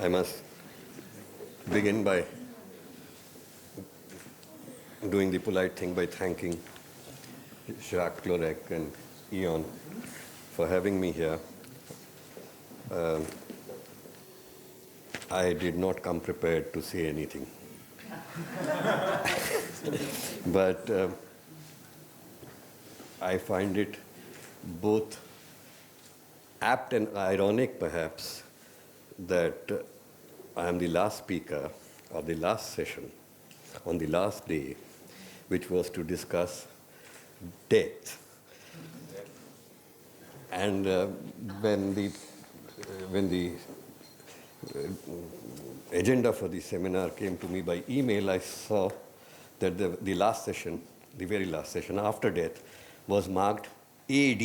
I must begin by doing the polite thing by thanking Jacques Clorec and Ion for having me here. I did not come prepared to say anything. But I find it both apt and ironic, perhaps, that I am the last speaker of the last session on the last day, which was to discuss death. And when the agenda for the seminar came to me by email, I saw that the last session, the very last session after death, was marked AD.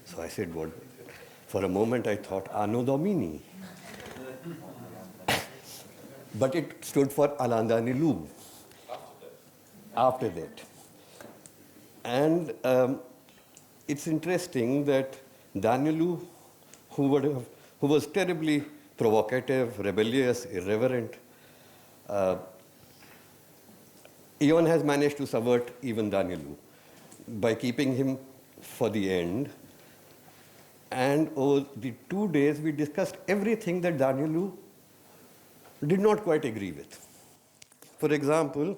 So I said, what? For a moment I thought Anno Domini. But it stood for Alain Daniélou. After that. And it's interesting that Daniélou, who was terribly provocative, rebellious, irreverent, Ion has managed to subvert even Daniélou by keeping him for the end. And over the 2 days, we discussed everything that Daniélou did not quite agree with. For example,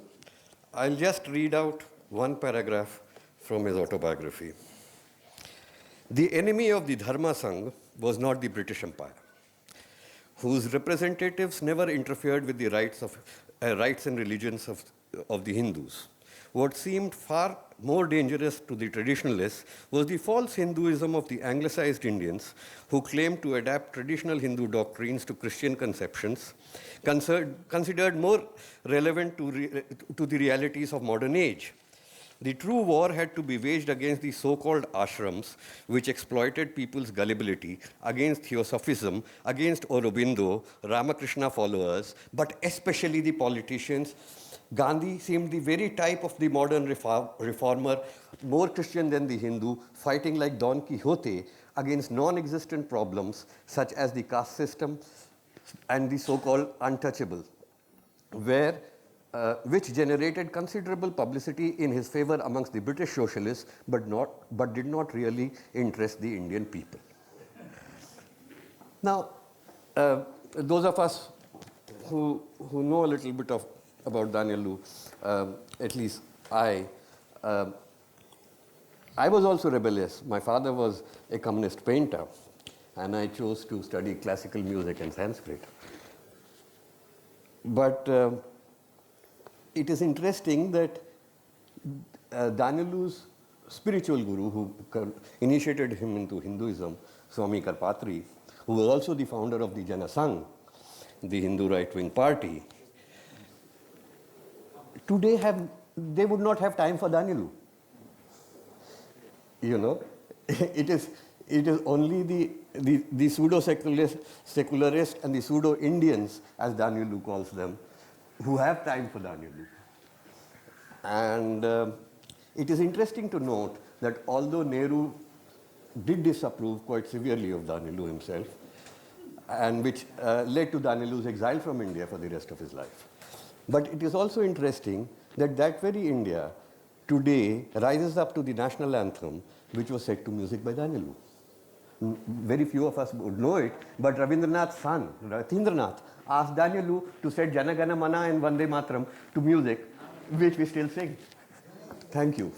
I'll just read out one paragraph from his autobiography. The enemy of the Dharma Sangh was not the British Empire, whose representatives never interfered with the rights and religions of the Hindus. What seemed far more dangerous to the traditionalists was the false Hinduism of the anglicized Indians who claimed to adapt traditional Hindu doctrines to Christian conceptions, considered more relevant to the realities of modern age. The true war had to be waged against the so-called ashrams, which exploited people's gullibility, against theosophism, against Aurobindo, Ramakrishna followers, but especially the politicians. Gandhi seemed the very type of the modern reformer, more Christian than the Hindu, fighting like Don Quixote against non-existent problems such as the caste system and the so-called untouchable, which generated considerable publicity in his favor amongst the British socialists, but did not really interest the Indian people. Now, those of us who know a little bit about Daniélou, at least I was also rebellious. My father was a communist painter, and I chose to study classical music and Sanskrit. But it is interesting that Danielou's spiritual guru, who initiated him into Hinduism, Swami Karpatri, who was also the founder of the Jana Sangh, the Hindu right-wing party, today they would not have time for Daniélou. You know, it is only the pseudo-secularists and the pseudo-Indians, as Daniélou calls them, who have time for Daniélou. And it is interesting to note that although Nehru did disapprove quite severely of Daniélou himself, and which led to Danielou's exile from India for the rest of his life. But it is also interesting that very India today rises up to the national anthem, which was set to music by Daniélou. Very few of us would know it, but Rabindranath's son, Ratindranath, asked Daniélou to set Jana Gana Mana and Vande Mataram to music, which we still sing. Thank you.